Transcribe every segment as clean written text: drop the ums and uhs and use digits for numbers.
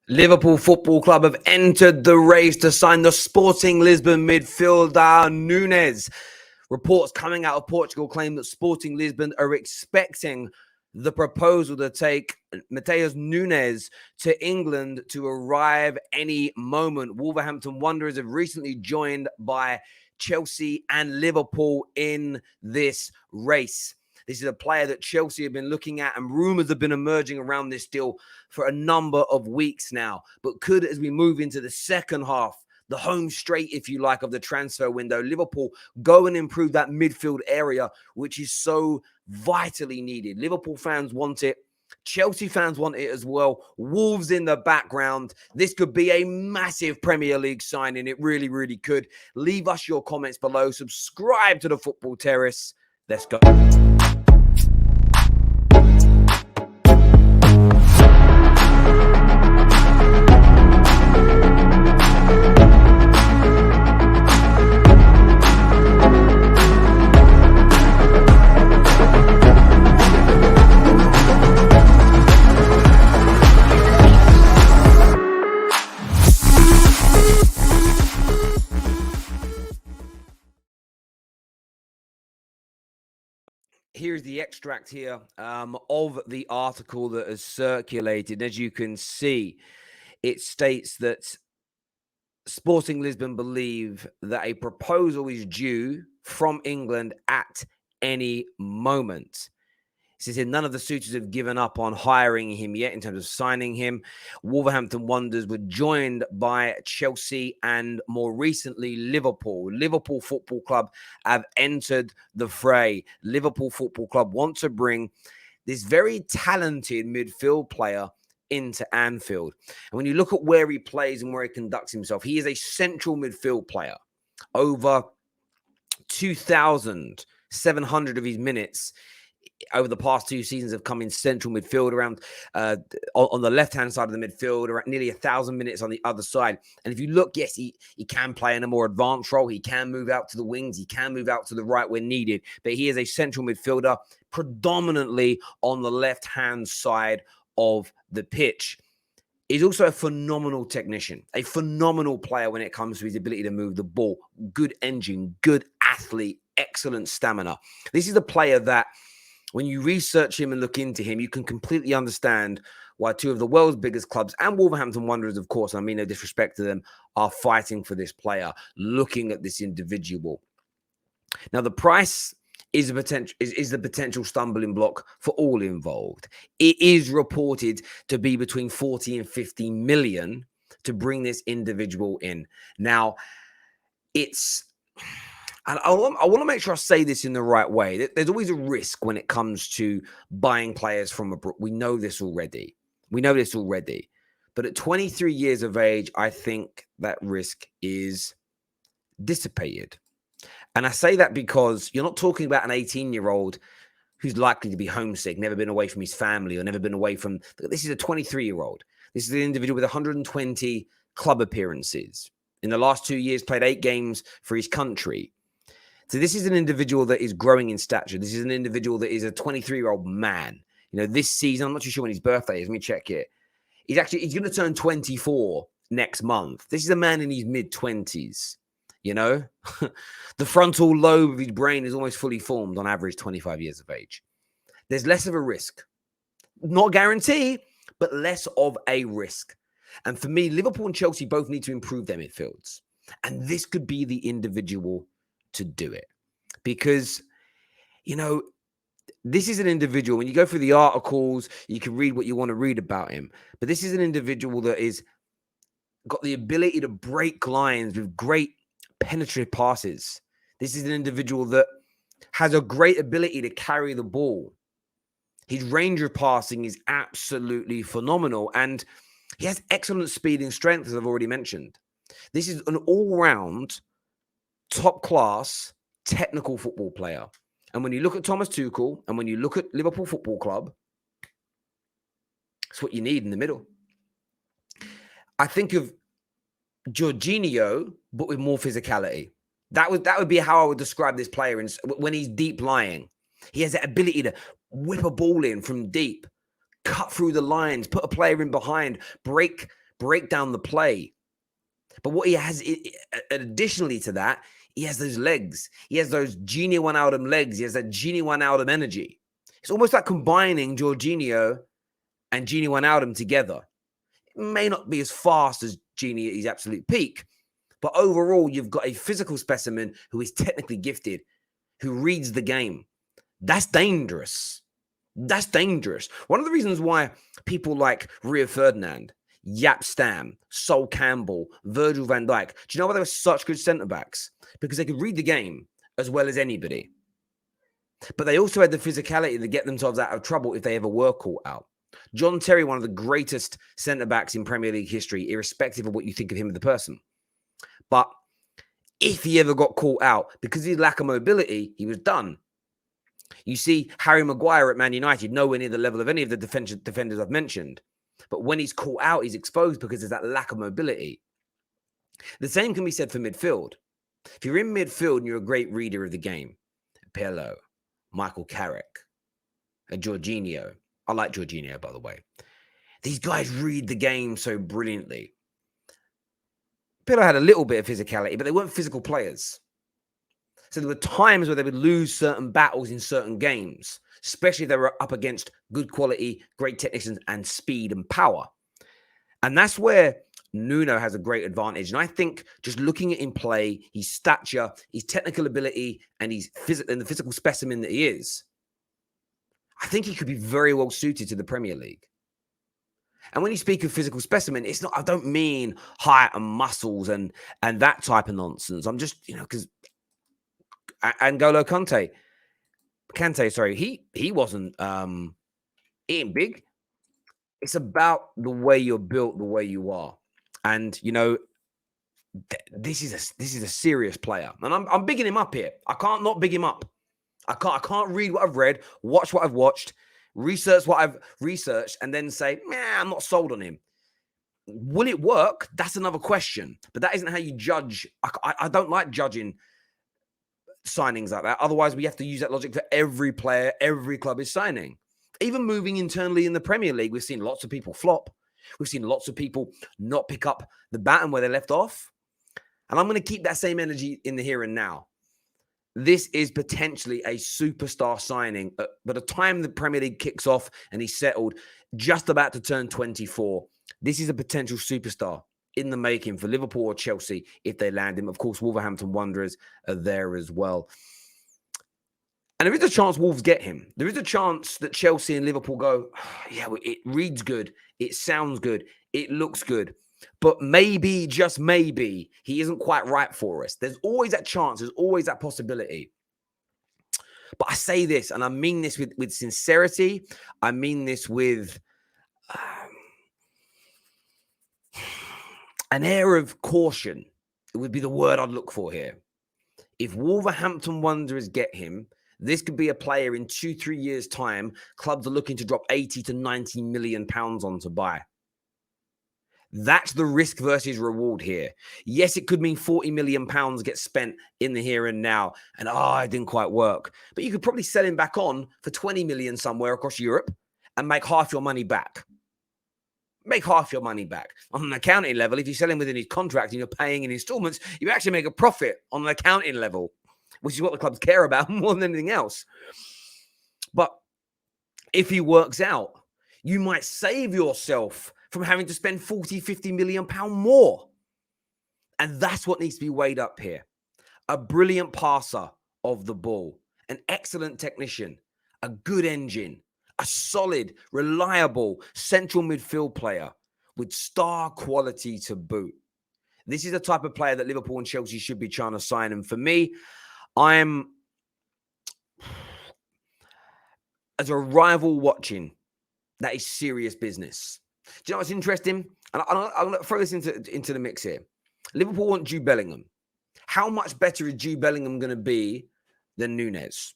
Liverpool Football Club have entered the race to sign the Sporting Lisbon midfielder Nunes. Reports coming out of Portugal claim that Sporting Lisbon are expecting the proposal to take Matheus Nunes to England to arrive any moment. Wolverhampton Wanderers have recently joined by Chelsea and Liverpool in this race. This is a player that Chelsea have been looking at, and rumors have been emerging around this deal for a number of weeks now. But could, as we move into the second half, the home straight, if you like, of the transfer window, Liverpool go and improve that midfield area, which is so vitally needed? Liverpool fans want it. Chelsea fans want it as well. Wolves in the background. This could be a massive Premier League signing. It really, really could. Leave us your comments below. Subscribe to the Football Terrace. Let's go. Here's the extract here of the article that has circulated. As you can see, it states that Sporting Lisbon believe that a proposal is due from England at any moment. It says here, none of the suitors have given up on hiring him yet in terms of signing him. Wolverhampton Wanderers were joined by Chelsea and more recently Liverpool. Liverpool Football Club have entered the fray. Liverpool Football Club want to bring this very talented midfield player into Anfield. And when you look at where he plays and where he conducts himself, he is a central midfield player. Over 2,700 of his minutes over the past two seasons have come in central midfield, around on the left-hand side of the midfield, around nearly 1,000 minutes on the other side. And if you look, yes, he can play in a more advanced role. He can move out to the wings. He can move out to the right when needed. But he is a central midfielder, predominantly on the left-hand side of the pitch. He's also a phenomenal technician, a phenomenal player when it comes to his ability to move the ball. Good engine, good athlete, excellent stamina. This is a player that, when you research him and look into him, you can completely understand why two of the world's biggest clubs and Wolverhampton Wanderers, of course, I mean no disrespect to them, are fighting for this player, looking at this individual. Now, the price is the potential stumbling block for all involved. It is reported to be between 40 and 50 million to bring this individual in. Now, and I want to make sure I say this in the right way. There's always a risk when it comes to buying players from abroad. We know this already. But at 23 years of age, I think that risk is dissipated. And I say that because you're not talking about an 18-year-old who's likely to be homesick, never been away from his family or never been away from... This is a 23-year-old. This is an individual with 120 club appearances. In the last 2 years, played 8 games for his country. So this is an individual that is growing in stature. This is an individual that is a 23-year-old man. You know, this season, I'm not too sure when his birthday is. Let me check it. He's going to turn 24 next month. This is a man in his mid-20s, you know. The frontal lobe of his brain is almost fully formed on average 25 years of age. There's less of a risk. Not a guarantee, but less of a risk. And for me, Liverpool and Chelsea both need to improve their midfields. And this could be the individual to do it, because, you know, this is an individual, when you go through the articles, you can read what you want to read about him, but this is an individual that is got the ability to break lines with great penetrative passes. This is an individual that has a great ability to carry the ball. His range of passing is absolutely phenomenal, and he has excellent speed and strength, as I've already mentioned. This is an all-round top-class technical football player. And when you look at Thomas Tuchel and when you look at Liverpool Football Club, it's what you need in the middle. I think of Jorginho, but with more physicality. That would be how I would describe this player. And when he's deep lying, he has that ability to whip a ball in from deep, cut through the lines, put a player in behind, break break down the play. But what he has, additionally to that, he has those legs. He has those Gini Wijnaldum legs. He has that Gini Wijnaldum energy. It's almost like combining Jorginho and Gini Wijnaldum together. It may not be as fast as Gini at his absolute peak, but overall, you've got a physical specimen who is technically gifted, who reads the game. That's dangerous. That's dangerous. One of the reasons why people like Rio Ferdinand, Jaap Stam, Sol Campbell, Virgil van Dijk, do you know why they were such good centre-backs? Because they could read the game as well as anybody. But they also had the physicality to get themselves out of trouble if they ever were caught out. John Terry, one of the greatest centre-backs in Premier League history, irrespective of what you think of him as the person. But if he ever got caught out, because of his lack of mobility, he was done. You see Harry Maguire at Man United, nowhere near the level of any of the defenders I've mentioned. But when he's caught out, he's exposed because there's that lack of mobility. The same can be said for midfield. If you're in midfield and you're a great reader of the game, Pirlo, Michael Carrick, Jorginho. I like Jorginho, by the way. These guys read the game so brilliantly. Pirlo had a little bit of physicality, but they weren't physical players. So there were times where they would lose certain battles in certain games, especially if they were up against good quality, great technicians, and speed and power. And that's where Nuno has a great advantage. And I think just looking at him play, his stature, his technical ability, and the physical specimen that he is, I think he could be very well suited to the Premier League. And when you speak of physical specimen, it's not, I don't mean height and muscles and that type of nonsense. I'm just, because N'Golo Kante, sorry, he wasn't eating big. It's about the way you're built, the way you are. And, this is a serious player. And I'm bigging him up here. I can't not big him up. I can't read what I've read, watch what I've watched, research what I've researched, and then say, I'm not sold on him. Will it work? That's another question. But that isn't how you judge. I don't like judging signings like that. Otherwise, we have to use that logic for every player, every club is signing. Even moving internally in the Premier League, we've seen lots of people flop. We've seen lots of people not pick up the baton where they left off. And I'm going to keep that same energy in the here and now. This is potentially a superstar signing. By the time the Premier League kicks off and he's settled, just about to turn 24, this is a potential superstar in the making for Liverpool or Chelsea if they land him. Of course, Wolverhampton Wanderers are there as well. And there is a chance Wolves get him. There is a chance that Chelsea and Liverpool go, it reads good. It sounds good. It looks good. But maybe, just maybe, he isn't quite right for us. There's always that chance. There's always that possibility. But I say this, and I mean this with sincerity. I mean this with an air of caution. It would be the word I'd look for here. If Wolverhampton Wanderers get him, this could be a player in 2-3 years' time. Clubs are looking to drop 80 to 90 million pounds on to buy. That's the risk versus reward here. Yes, it could mean 40 million pounds get spent in the here and now. And it didn't quite work. But you could probably sell him back on for 20 million somewhere across Europe and make half your money back. Make half your money back. On an accounting level, if you sell him within his contract and you're paying in installments, you actually make a profit on an accounting level, which is what the clubs care about more than anything else. But if he works out, you might save yourself from having to spend 40, 50 million pound more. And that's what needs to be weighed up here. A brilliant passer of the ball, an excellent technician, a good engine, a solid, reliable central midfield player with star quality to boot. This is the type of player that Liverpool and Chelsea should be trying to sign. And for me, as a rival watching, that is serious business. Do you know what's interesting? And I'm going to throw this into the mix here. Liverpool want Jude Bellingham. How much better is Jude Bellingham going to be than Nunes?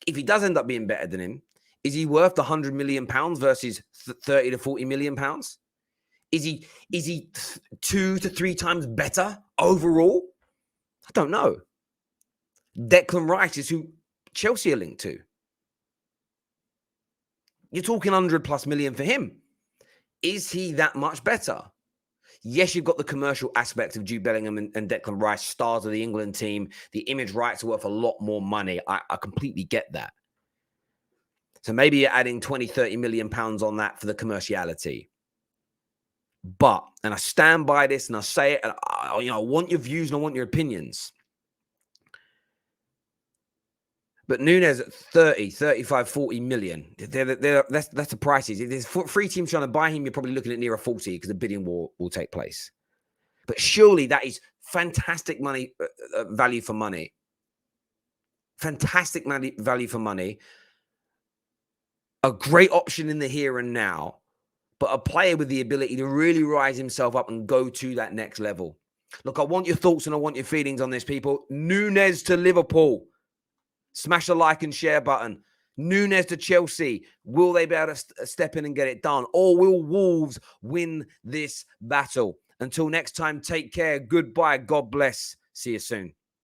If he does end up being better than him, is he worth the 100 million pounds versus 30 to 40 million pounds? Is he 2 to 3 times better overall? I don't know. Declan Rice is who Chelsea are linked to. You're talking 100+ million for him. Is he that much better? Yes, you've got the commercial aspect of Jude Bellingham and Declan Rice, stars of the England team. The image rights are worth a lot more money. I completely get that. So maybe you're adding 20, 30 million pounds on that for the commerciality. But, and I stand by this and I say it, and I want your views and I want your opinions. But Nunes at 30, 35, 40 million. That's the prices. If there's 3 teams trying to buy him, you're probably looking at near a 40 because the bidding war will take place. But surely that is fantastic money, value for money. Fantastic value for money. A great option in the here and now, but a player with the ability to really rise himself up and go to that next level. Look, I want your thoughts and I want your feelings on this, people. Nunes to Liverpool. Smash the like and share button. Nunes to Chelsea. Will they be able to step in and get it done? Or will Wolves win this battle? Until next time, take care. Goodbye. God bless. See you soon.